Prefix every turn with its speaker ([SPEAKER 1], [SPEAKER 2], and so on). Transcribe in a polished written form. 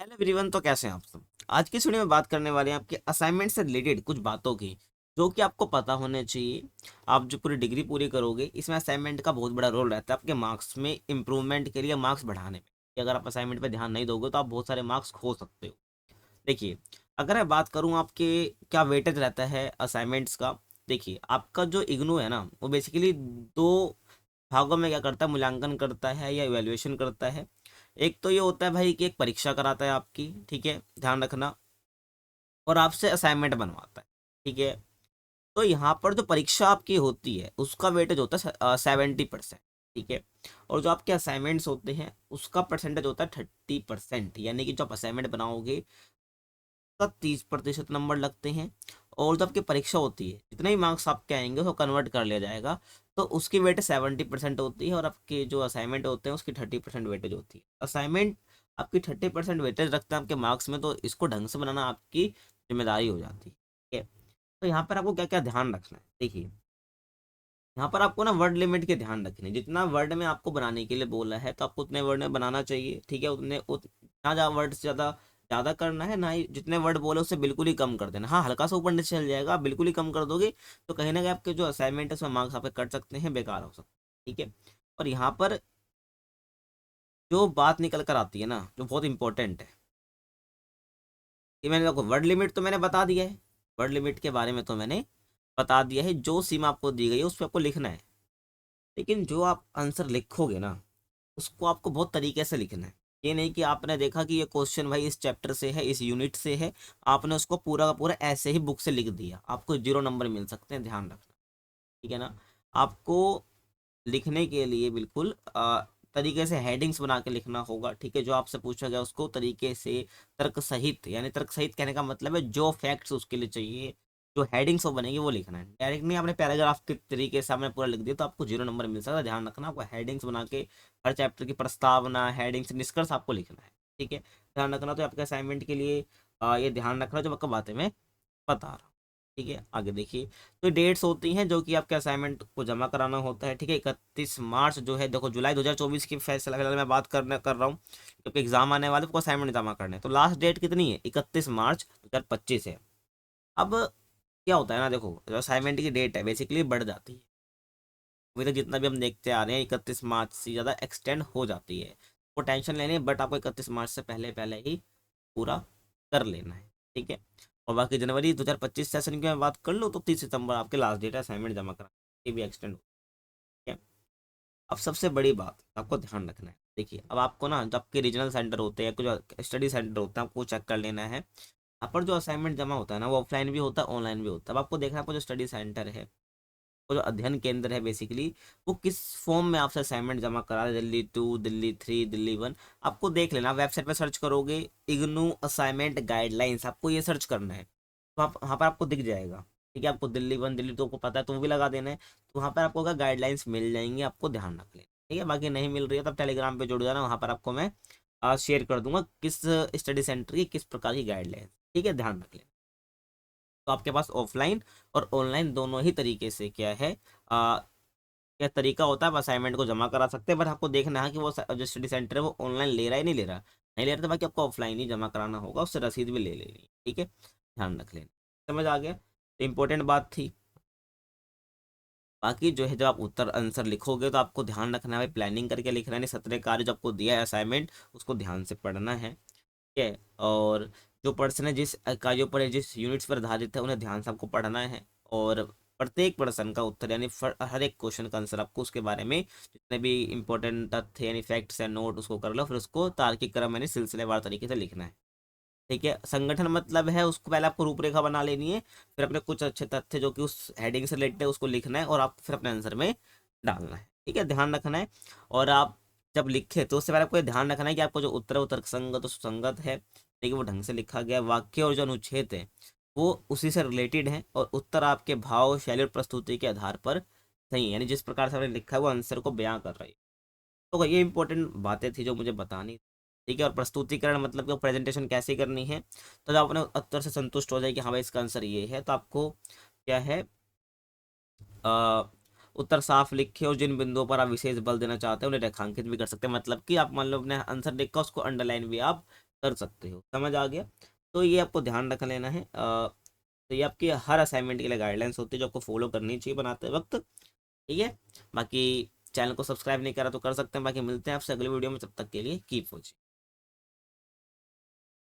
[SPEAKER 1] Hello everyone, तो कैसे हैं आप सब। आज की इस वीडियो में बात करने वाले हैं आपके असाइनमेंट से रिलेटेड कुछ बातों की, जो कि आपको पता होने चाहिए। आप जो पूरी डिग्री पूरी करोगे, इसमें असाइनमेंट का बहुत बड़ा रोल रहता है आपके मार्क्स में इम्प्रूवमेंट के लिए, मार्क्स बढ़ाने में। कि अगर आप असाइनमेंट पे ध्यान नहीं दोगे तो आप बहुत सारे मार्क्स खो सकते हो। देखिए, अगर मैं बात करूँ आपके क्या वेटेज रहता है असाइनमेंट्स का। देखिए, आपका जो इग्नू है ना, वो बेसिकली दो भागों में क्या करता है, मूल्यांकन करता है या इवेल्युएशन करता है। एक तो ये होता है भाई कि एक परीक्षा कराता है आपकी, ठीक है, ध्यान रखना। और आपसे असाइनमेंट बनवाता है, ठीक है। तो यहाँ पर जो परीक्षा आपकी होती है उसका वेटेज होता है 70%, ठीक है। और जो आपके असाइनमेंट्स होते हैं उसका परसेंटेज होता है 30%, यानी कि जो आप असाइनमेंट बनाओगे का 30% नंबर लगते हैं। और जब आपकी परीक्षा होती है, जितने ही मार्क्स आपके आएंगे उसको कन्वर्ट कर लिया जाएगा। तो उसकी वेटेज 70% होती है और आपके जो असाइनमेंट होते हैं उसकी 30% वेटेज होती है। असाइनमेंट आपकी 30% वेटेज रखते हैं आपके मार्क्स में, तो इसको ढंग से बनाना आपकी जिम्मेदारी हो जाती है, ठीक है। तो यहाँ पर आपको क्या क्या ध्यान रखना है, देखिए। यहाँ पर आपको ना वर्ड लिमिट के ध्यान रखने, जितना वर्ड में आपको बनाने के लिए बोला है तो आपको उतने वर्ड में बनाना चाहिए, ठीक है। ना ज़्यादा वर्ड से ज़्यादा ज़्यादा करना है, ना ही जितने वर्ड बोले उससे बिल्कुल ही कम कर देना। हाँ, हल्का सा ऊपर नीचे चल जाएगा, आप बिल्कुल ही कम कर दोगे तो कहीं ना कहीं आपके जो असाइनमेंट है उसमें मार्क्स आपके कट सकते हैं, बेकार हो सकते हैं, ठीक है। और यहाँ पर जो बात निकल कर आती है ना, जो बहुत इंपॉर्टेंट है, कि मैंने आपको वर्ड लिमिट तो मैंने बता दिया है। वर्ड लिमिट के बारे में तो मैंने बता दिया है, जो सीमा आपको दी गई है उस पर आपको लिखना है। लेकिन जो आप आंसर लिखोगे ना, उसको आपको बहुत तरीके से लिखना है। ये नहीं कि आपने देखा कि ये क्वेश्चन भाई इस चैप्टर से है, इस यूनिट से है, आपने उसको पूरा का पूरा ऐसे ही बुक से लिख दिया, आपको 0 नंबर मिल सकते हैं, ध्यान रखना, ठीक है ना। आपको लिखने के लिए बिल्कुल तरीके से हेडिंग्स बना के लिखना होगा, ठीक है। जो आपसे पूछा गया उसको तरीके से तर्क सहित, यानी तर्क सहित कहने का मतलब है जो फैक्ट्स उसके लिए चाहिए, जो हेडिंग्स वो बनेगी वो लिखना है। डायरेक्ट नहीं आपने पैराग्राफ के तरीके से आपने पूरा लिख दिया तो आपको 0 नंबर मिल सकता है। ध्यान रखना, आपको हेडिंग्स बना के हर चैप्टर की प्रस्तावना, हेडिंग्स, निष्कर्ष आपको लिखना है, ठीक है। ध्यान रखना, तो आपके असाइनमेंट के लिए ये ध्यान रखना जो आपको बातें मैं बता रहा हूँ, ठीक है। आगे देखिए, तो डेट्स होती हैं जो कि आपके असाइनमेंट को जमा कराना होता है, ठीक है। 31 मार्च जो है, देखो जुलाई 2024 की फैसला फिलहाल मैं बात कर रहा हूँ, क्योंकि एग्जाम आने वाले को असाइनमेंट जमा करने हैं। तो लास्ट डेट कितनी है, 31 मार्च 2025 है। अब क्या होता है ना, देखो जो असाइनमेंट की डेट है बेसिकली बढ़ जाती है। अभी तक जितना भी हम देखते आ रहे हैं 31 मार्च से ज़्यादा एक्सटेंड हो जाती है। वो टेंशन लेनी है, बट आपको 31 मार्च से पहले पहले ही पूरा कर लेना है, ठीक है। और बाकी जनवरी 2025 सेशन की मैं बात कर लूँ तो 30 सितंबर आपके लास्ट डेट है असाइनमेंट जमा करा, ये भी एक्सटेंड हो, ठीक है। अब सबसे बड़ी बात आपको ध्यान रखना है, देखिए। अब आपको ना, जब आपके रीजनल सेंटर होते हैं, कुछ स्टडी सेंटर होते हैं, आपको चेक कर लेना है। यहाँ पर जो असाइनमेंट जमा होता है ना, वो ऑफलाइन भी होता है, ऑनलाइन भी होता है। अब आपको देखना है आपको जो स्टडी सेंटर है, वो जो अध्ययन केंद्र है बेसिकली, वो किस फॉर्म में आपसे असाइनमेंट जमा करा रहा है, दिल्ली 2, दिल्ली 3, दिल्ली 1। आपको देख लेना, वेबसाइट पे सर्च करोगे इग्नू असाइनमेंट गाइडलाइंस, आपको ये सर्च करना है, तो आप वहाँ पर आपको दिख जाएगा, ठीक है। आपको दिल्ली 1, दिल्ली 2 को पता है तो वो भी लगा देना है, तो वहाँ पर आपको गाइडलाइंस मिल जाएंगी, आपको ध्यान रख लेना, ठीक है। बाकी नहीं मिल रही है तब टेलीग्राम पे जुड़ जाना, वहाँ पर आपको मैं शेयर कर दूंगा किस स्टडी सेंटर की किस प्रकार की गाइडलाइंस, ठीक है, ध्यान रख लेना। तो आपके पास ऑफलाइन और ऑनलाइन दोनों ही तरीके से क्या है, क्या तरीका होता है, आप असाइनमेंट को जमा करा सकते हैं। बट आपको देखना है कि वो जो स्टडी सेंटर है वो ऑनलाइन ले रहा है नहीं ले रहा, नहीं ले रहा तो बाकी आपको ऑफलाइन ही जमा कराना होगा, उससे रसीद भी ले लेनी है, ठीक है। ध्यान रख लेना, समझ आ गया, तो इंपॉर्टेंट बात थी। बाकी जो है, जब आप उत्तर आंसर लिखोगे तो आपको ध्यान रखना है, प्लानिंग करके लिखना है, नहीं सत्र कार्य जो आपको दिया है असाइनमेंट उसको ध्यान से पढ़ना है, ठीक है। और जो पर्सन है जिस इकाइयों पर जिस यूनिट्स पर आधारित है उन्हें ध्यान से आपको पढ़ना है। और प्रत्येक प्रश्न का उत्तर, यानी हर एक क्वेश्चन का आंसर आपको उसके बारे में जितने भी इंपॉर्टेंट तथ्य यानी फैक्ट्स है नोट उसको कर लो, फिर उसको तार्किक क्रम यानी सिलसिलेवार तरीके से लिखना है, ठीक है। संगठन मतलब है, उसको पहले आपको रूपरेखा बना लेनी है, फिर अपने कुछ अच्छे तथ्य जो कि उस हेडिंग से रिलेटेड है उसको लिखना है और आप फिर अपने आंसर में डालना है, ठीक है, ध्यान रखना है। और आप जब लिखे तो उससे पहले आपको ये ध्यान रखना है कि आपको जो उत्तर है वो तर्कसंगत और सुसंगत है, ठीक है, वो ढंग से लिखा गया है। वाक्य और जो अनुच्छेद है वो उसी से रिलेटेड है, और उत्तर आपके भाव, शैली और प्रस्तुति के आधार पर सही है, यानी जिस प्रकार से आपने लिखा है वो आंसर को बयां कर रही है। तो ये इंपॉर्टेंट बातें थी जो मुझे बतानी, ठीक है। और प्रस्तुतिकरण मतलब कि प्रेजेंटेशन कैसे करनी है, तो जब अपने उत्तर से संतुष्ट हो जाए कि हाँ भाई इसका आंसर ये है, तो आपको क्या है, अ, उत्तर साफ लिखे और जिन बिंदुओं पर आप विशेष बल देना चाहते हैं उन्हें रेखांकित भी कर सकते हैं। मतलब कि आप मान लो अपने आंसर लिखा उसको अंडरलाइन भी आप कर सकते हो। समझ आ गया? तो ये आपको ध्यान रख लेना है। तो ये आपकी हर असाइनमेंट के लिए गाइडलाइंस होती है जो आपको फॉलो करनी चाहिए बनाते वक्त। ठीक है, बाकी चैनल को सब्सक्राइब नहीं करा तो कर सकते हैं। बाकी मिलते हैं आपसे अगले वीडियो में, तब तक के लिए कीप वॉचिंग।